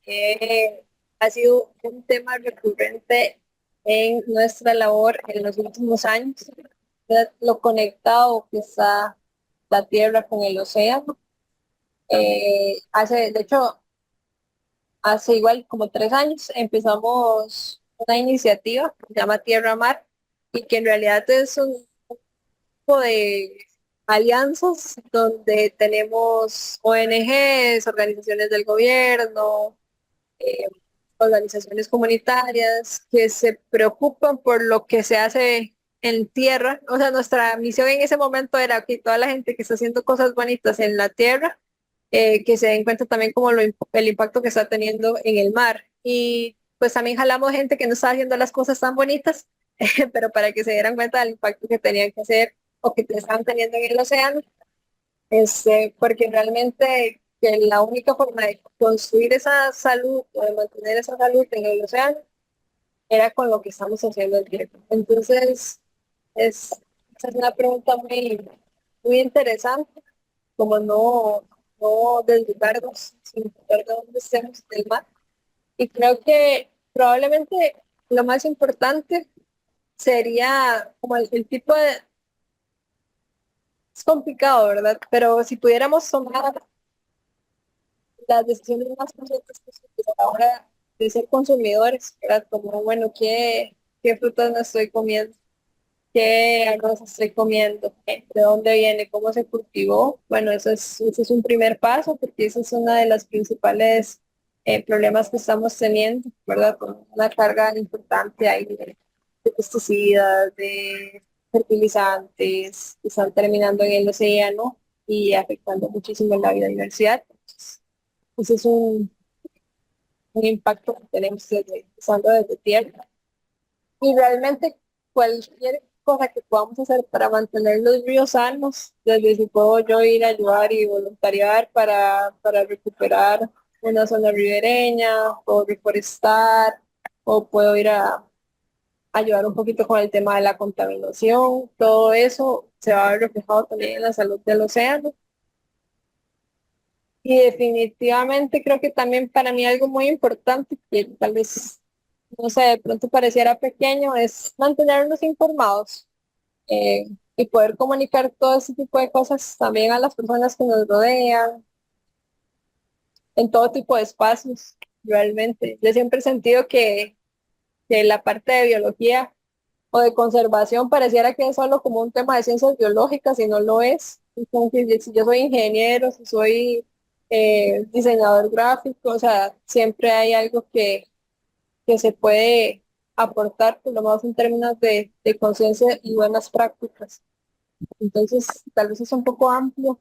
ha sido un tema recurrente en nuestra labor en los últimos años, ¿verdad? Lo conectado que está la Tierra con el océano. De hecho, hace igual como 3 años empezamos una iniciativa que se llama Tierra Mar y que en realidad es un tipo de alianzas donde tenemos ONGs, organizaciones del gobierno, eh, organizaciones comunitarias que se preocupan por lo que se hace en tierra. O sea, nuestra misión en ese momento era que toda la gente que está haciendo cosas bonitas en la tierra, que se den cuenta también como el impacto que está teniendo en el mar. Y pues también jalamos gente que no está haciendo las cosas tan bonitas, pero para que se dieran cuenta del impacto que tenían que hacer o que están teniendo en el océano, porque realmente que la única forma de construir esa salud o de mantener esa salud en el océano era con lo que estamos haciendo el tiempo. Entonces, es, esa es una pregunta muy interesante, como no desligarnos sin importar de dónde estemos del mar. Y creo que probablemente lo más importante sería como el tipo de... Es complicado, ¿verdad? Pero si pudiéramos tomar las decisiones más conscientes posibles a la hora de ser consumidores, ¿verdad? Como, bueno, ¿qué frutas me estoy comiendo? ¿Qué arroz estoy comiendo? ¿De dónde viene? ¿Cómo se cultivó? Bueno, ese es un primer paso porque esa es una de las principales problemas que estamos teniendo, ¿verdad? Con una carga importante ahí de pesticidas, de fertilizantes que están terminando en el océano y afectando muchísimo la biodiversidad. Ese es un impacto que tenemos empezando desde tierra. Y realmente cualquier cosa que podamos hacer para mantener los ríos sanos, desde si puedo yo ir a ayudar y voluntariar para recuperar una zona ribereña, o reforestar, o puedo ir a ayudar un poquito con el tema de la contaminación, todo eso se va a ver reflejado también en la salud del océano. Y definitivamente creo que también para mí algo muy importante, que tal vez, no sé, de pronto pareciera pequeño, es mantenernos informados y poder comunicar todo ese tipo de cosas también a las personas que nos rodean, en todo tipo de espacios, realmente. Yo siempre he sentido que la parte de biología o de conservación pareciera que es solo como un tema de ciencias biológicas y no lo es. Entonces, si yo soy ingeniero, si soy diseñador gráfico, o sea, siempre hay algo que se puede aportar, por lo menos en términos de conciencia y buenas prácticas. Entonces, tal vez es un poco amplio,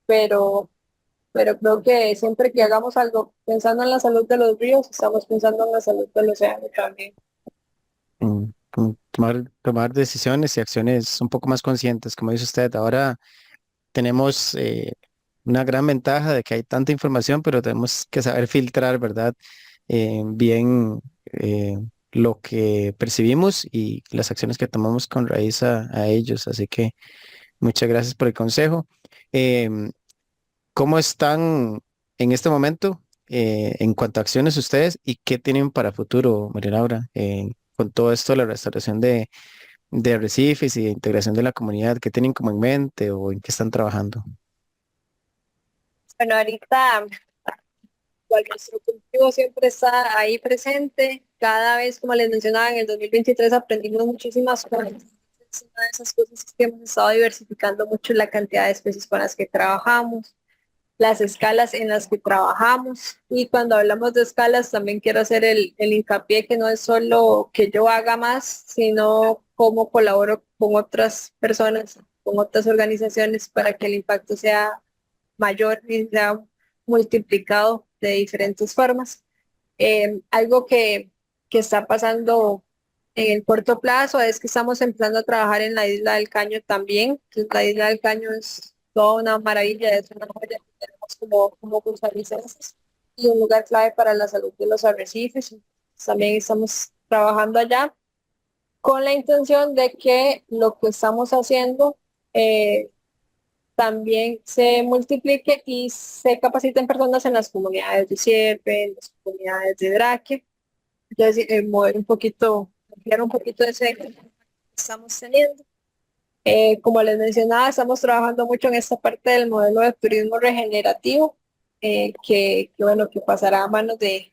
pero, pero creo que siempre que hagamos algo pensando en la salud de los ríos, estamos pensando en la salud del océano también. Como tomar decisiones y acciones un poco más conscientes, como dice usted. Ahora tenemos una gran ventaja de que hay tanta información, pero tenemos que saber filtrar, ¿verdad? Bien lo que percibimos y las acciones que tomamos con raíz a ellos. Así que muchas gracias por el consejo. Em, ¿Cómo están en este momento en cuanto a acciones ustedes y qué tienen para futuro, María Laura, con todo esto de la restauración de arrecifes y de integración de la comunidad? ¿Qué tienen como en mente o en qué están trabajando? Bueno, ahorita igual nuestro cultivo siempre está ahí presente. Cada vez, como les mencionaba, en el 2023 aprendimos muchísimas cosas. Una de esas cosas es que hemos estado diversificando mucho la cantidad de especies con las que trabajamos, las escalas en las que trabajamos. Y cuando hablamos de escalas, también quiero hacer el hincapié que no es solo que yo haga más, sino cómo colaboro con otras personas, con otras organizaciones para que el impacto sea mayor y sea multiplicado de diferentes formas. Algo que está pasando en el corto plazo es que estamos empezando a trabajar en la isla del Caño también. Entonces, la isla del Caño es toda una maravilla, es una joya que tenemos como costarricenses y un lugar clave para la salud de los arrecifes. También estamos trabajando allá con la intención de que lo que estamos haciendo también se multiplique y se capaciten personas en las comunidades de sierpe, en las comunidades de draque. Entonces, mover un poquito ampliar un poquito ese que estamos teniendo. Como les mencionaba, estamos trabajando mucho en esta parte del modelo de turismo regenerativo, bueno, que pasará a manos de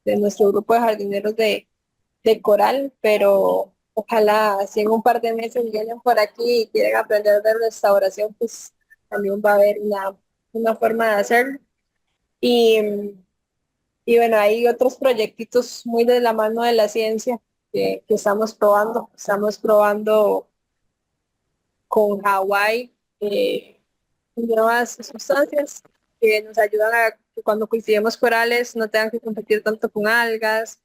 nuestro grupo de jardineros de Coral, pero ojalá si en un par de meses vienen por aquí y quieren aprender de restauración, pues también va a haber una forma de hacerlo. Y, y bueno, hay otros proyectitos muy de la mano de la ciencia que estamos probando. Estamos probando con Hawái nuevas sustancias que nos ayudan a que cuando cultivemos corales no tengan que competir tanto con algas.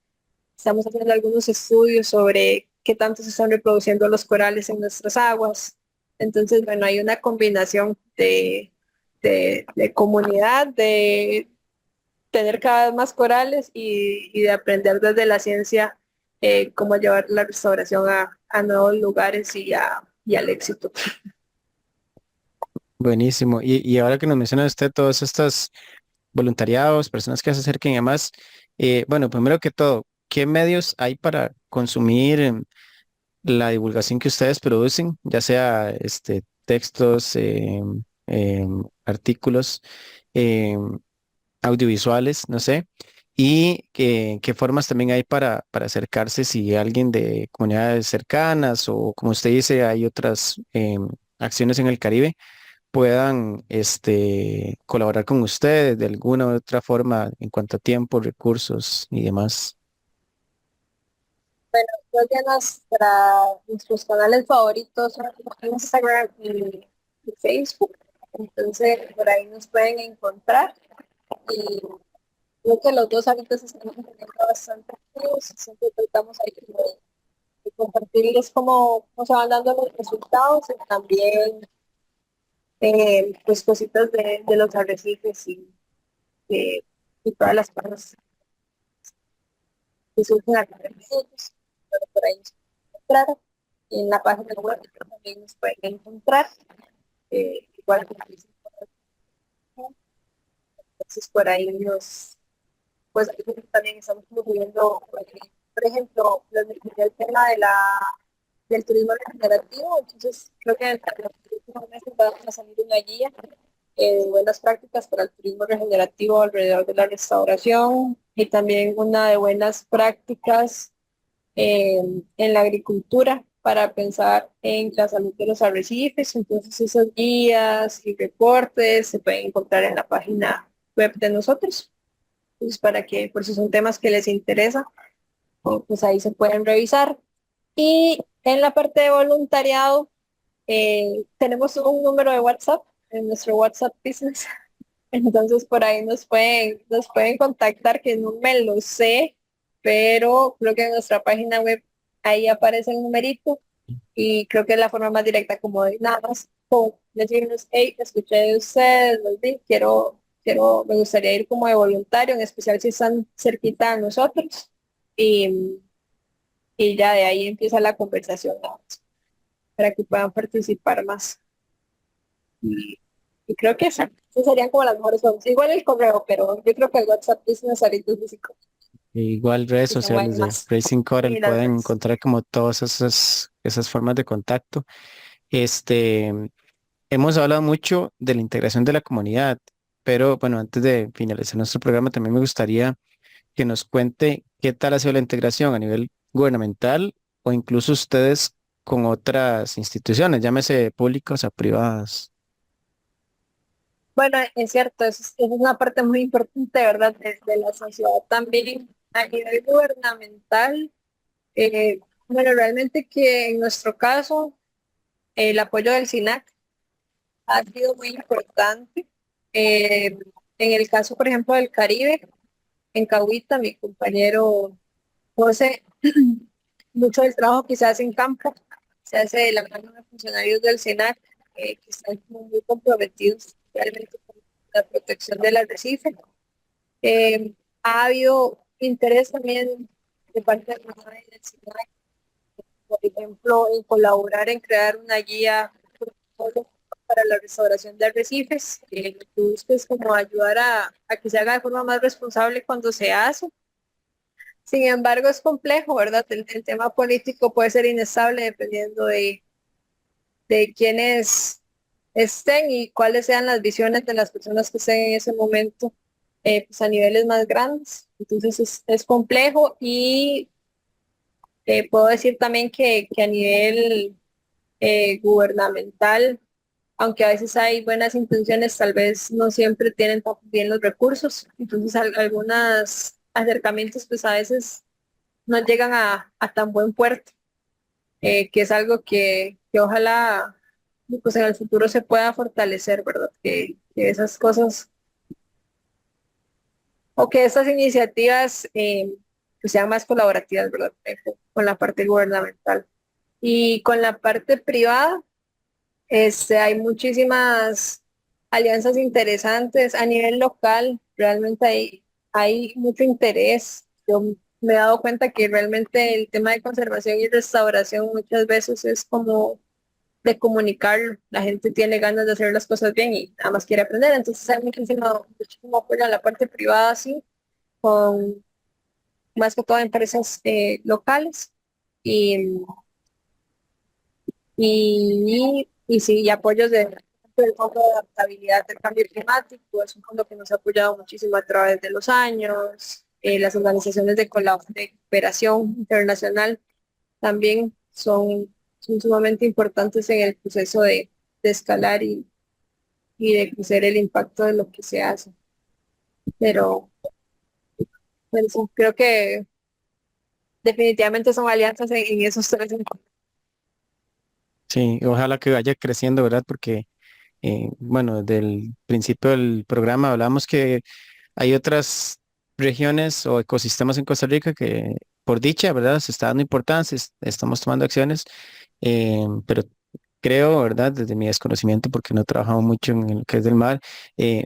Estamos haciendo algunos estudios sobre qué tanto se están reproduciendo los corales en nuestras aguas. Entonces, bueno, hay una combinación de comunidad, de tener cada vez más corales y de aprender desde la ciencia cómo llevar la restauración a nuevos lugares y al éxito. Buenísimo. Y ahora que nos menciona usted todos estos voluntariados, personas que se acerquen y demás, bueno, primero que todo, ¿qué medios hay para consumir la divulgación que ustedes producen, ya sea textos, artículos, em, audiovisuales, no sé? Y qué formas también hay para acercarse si alguien de comunidades cercanas o como usted dice, hay otras acciones en el Caribe puedan colaborar con ustedes de alguna u otra forma en cuanto a tiempo, recursos y demás. Creo que nuestros canales favoritos son Instagram y Facebook. Entonces, por ahí nos pueden encontrar. Y creo que los dos ahorita se están manteniendo bastante activos. Siempre tratamos ahí como de compartirles cómo se van dando los resultados y también pues cositas de los arrecifes eh, y todas las cosas que surgen a través de ellos. Pero por ahí nos pueden encontrar. Y en la página web también nos pueden encontrar. Igual que entonces por ahí pues también estamos viendo, por ejemplo, el tema del turismo regenerativo. Entonces creo que en los próximos meses va a salir una guía de buenas prácticas para el turismo regenerativo alrededor de la restauración y también una de buenas prácticas en la agricultura para pensar en la salud de los arrecifes. Entonces esos guías y reportes se pueden encontrar en la página web de nosotros. Entonces para que, por si son temas que les interesa, pues ahí se pueden revisar. Y en la parte de voluntariado, tenemos un número de WhatsApp en nuestro WhatsApp Business. Entonces por ahí nos pueden contactar, que no me lo sé, pero creo que en nuestra página web ahí aparece el numerito y creo que es la forma más directa como de nada más como decirnos, hey, escuché de ustedes, los vi, me gustaría ir como de voluntario, en especial si están cerquita a nosotros y, y ya de ahí empieza la conversación, ¿no? Para que puedan participar más. Y, y creo que esas serían como las mejores formas. Igual el correo, pero yo creo que el WhatsApp Business ahorita es físico. Igual redes Y no hay sociales de más. Racing Corel Y las pueden redes. encontrar como todas esas formas de contacto. Este, hemos hablado mucho de la integración de la comunidad, pero bueno, antes de finalizar nuestro programa, también me gustaría que nos cuente qué tal ha sido la integración a nivel gubernamental o incluso ustedes con otras instituciones, llámese públicas o privadas. Bueno, es cierto, es una parte muy importante, ¿verdad? Desde la sociedad también a nivel gubernamental. Bueno, realmente que en nuestro caso, el apoyo del SINAC ha sido muy importante. En el caso, por ejemplo, del Caribe, en Cahuita, mi compañero José, mucho del trabajo que se hace en campo se hace de la mano de funcionarios del SENAC, que están como muy comprometidos realmente con la protección del arrecife. Eh, Ha habido interés también de parte de la del SENAC, por ejemplo, en colaborar en crear una guía para la restauración de arrecifes, que busques como ayudar a que se haga de forma más responsable cuando se hace. Sin embargo, es complejo, ¿verdad? El tema político puede ser inestable dependiendo de quiénes estén y cuáles sean las visiones de las personas que estén en ese momento, pues a niveles más grandes. Entonces es complejo y puedo decir también que a nivel gubernamental, aunque a veces hay buenas intenciones, tal vez no siempre tienen tan bien los recursos. Entonces algunos acercamientos pues a veces no llegan a tan buen puerto, que es algo que ojalá pues en el futuro se pueda fortalecer, ¿verdad? Que esas cosas o que estas iniciativas pues sean más colaborativas, ¿verdad? Con la parte gubernamental. Y con la parte privada, hay muchísimas alianzas interesantes a nivel local, realmente hay mucho interés. Yo me he dado cuenta que realmente el tema de conservación y restauración muchas veces es como de comunicarlo. La gente tiene ganas de hacer las cosas bien y nada más quiere aprender. Entonces hay muchísimo apoyo en la parte privada, sí, con más que todo empresas locales. Y y sí, y apoyos del Fondo de Adaptabilidad del Cambio Climático, es un fondo que nos ha apoyado muchísimo a través de los años. Las organizaciones de cooperación internacional también son sumamente importantes en el proceso de escalar y de crecer el impacto de lo que se hace. Pero sí, creo que definitivamente son alianzas en esos tres encuentros. Sí, ojalá que vaya creciendo, ¿verdad? Porque, bueno, desde el principio del programa hablamos que hay otras regiones o ecosistemas en Costa Rica que, por dicha, ¿verdad? Se está dando importancia, estamos tomando acciones, pero creo, ¿verdad? Desde mi desconocimiento, porque no he trabajado mucho en lo que es del mar,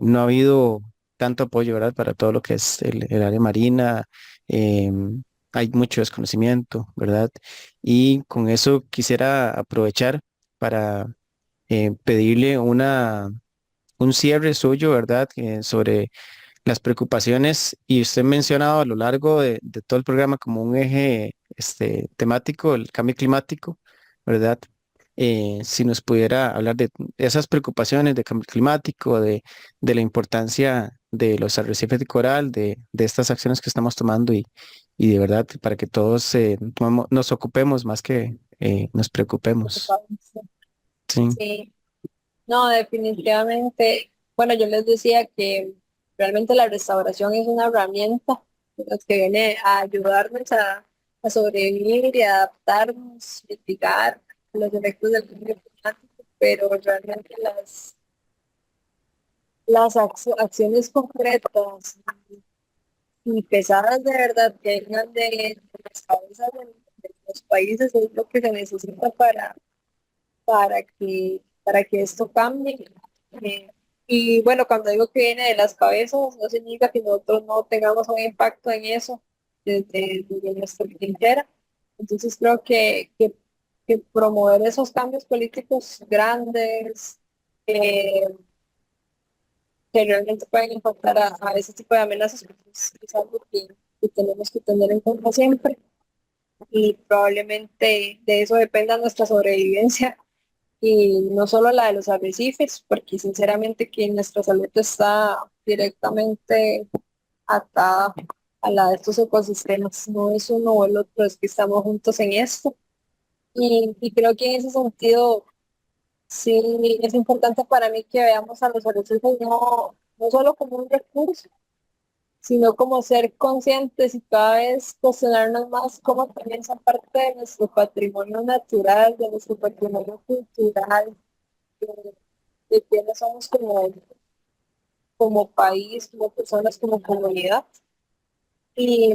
no ha habido tanto apoyo, ¿verdad? Para todo lo que es el área marina. Hay mucho desconocimiento, ¿verdad? Y con eso quisiera aprovechar para pedirle un cierre suyo, ¿verdad? Sobre las preocupaciones, y usted ha mencionado a lo largo de todo el programa como un eje temático, el cambio climático, ¿verdad? Si nos pudiera hablar de esas preocupaciones de cambio climático, de la importancia de los arrecifes de coral, de estas acciones que estamos tomando y de verdad para que todos nos ocupemos más que nos preocupemos. Sí, Sí. No, definitivamente. Bueno, yo les decía que realmente la restauración es una herramienta pues, que viene a ayudarnos a sobrevivir y adaptarnos, mitigar los efectos del cambio climático, pero realmente acciones concretas y pesadas de verdad que vengan de las cabezas de los países es lo que se necesita para que esto cambie. Eh, y bueno, cuando digo que viene de las cabezas, no significa que nosotros no tengamos un impacto en eso desde nuestra trinchera. Entonces creo que promover esos cambios políticos grandes eh, que realmente pueden impactar a ese tipo de amenazas, pues, es algo que tenemos que tener en cuenta siempre y probablemente de eso dependa nuestra sobrevivencia y no solo la de los arrecifes, porque sinceramente que nuestra salud está directamente atada a la de estos ecosistemas, no es uno o el otro, es que estamos juntos en esto. Y creo que en ese sentido, sí, es importante para mí que veamos a los arrecifes no solo como un recurso, sino como ser conscientes y cada vez cuestionarnos más cómo también son parte de nuestro patrimonio natural, de nuestro patrimonio cultural, de, de quiénes somos como país, como personas, como comunidad. Y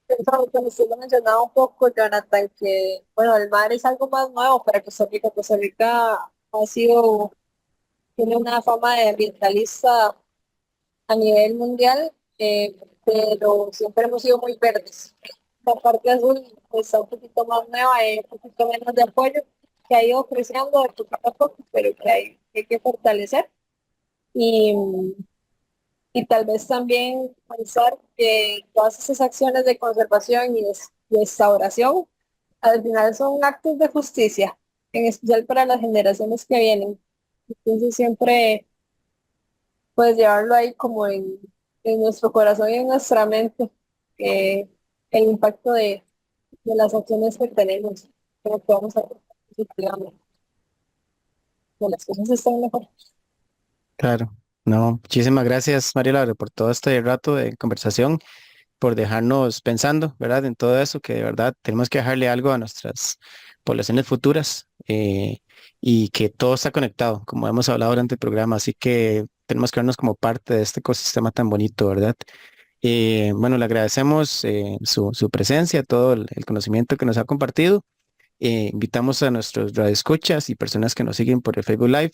eso que usted lo mencionaba un poco, Jonathan, que bueno, el mar es algo más nuevo para Costa Rica. Costa Rica tiene una fama de ambientalista a nivel mundial, pero siempre hemos sido muy verdes. La parte azul está un poquito más nueva, hay un poquito menos de apoyo, que ha ido creciendo de poco a poco, pero que hay que fortalecer. Y, y tal vez también pensar que todas esas acciones de conservación y restauración al final son actos de justicia, en especial para las generaciones que vienen. Entonces siempre puedes llevarlo ahí como en nuestro corazón y en nuestra mente, el impacto de las acciones que tenemos, pero que vamos a hacer positivamente, que las cosas están mejor. Claro, no, muchísimas gracias, María Laura, por todo este rato de conversación, por dejarnos pensando, ¿verdad? En todo eso, que de verdad tenemos que dejarle algo a nuestras poblaciones futuras y que todo está conectado, como hemos hablado durante el programa, así que tenemos que vernos como parte de este ecosistema tan bonito, ¿verdad? Bueno, le agradecemos su presencia, todo el conocimiento que nos ha compartido. Invitamos a nuestros radioescuchas y personas que nos siguen por el Facebook Live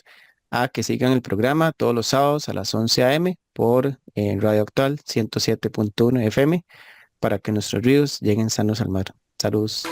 a que sigan el programa todos los sábados a las 11 a.m. por Radio Actual 107.1 FM para que nuestros ríos lleguen sanos al mar. Saludos.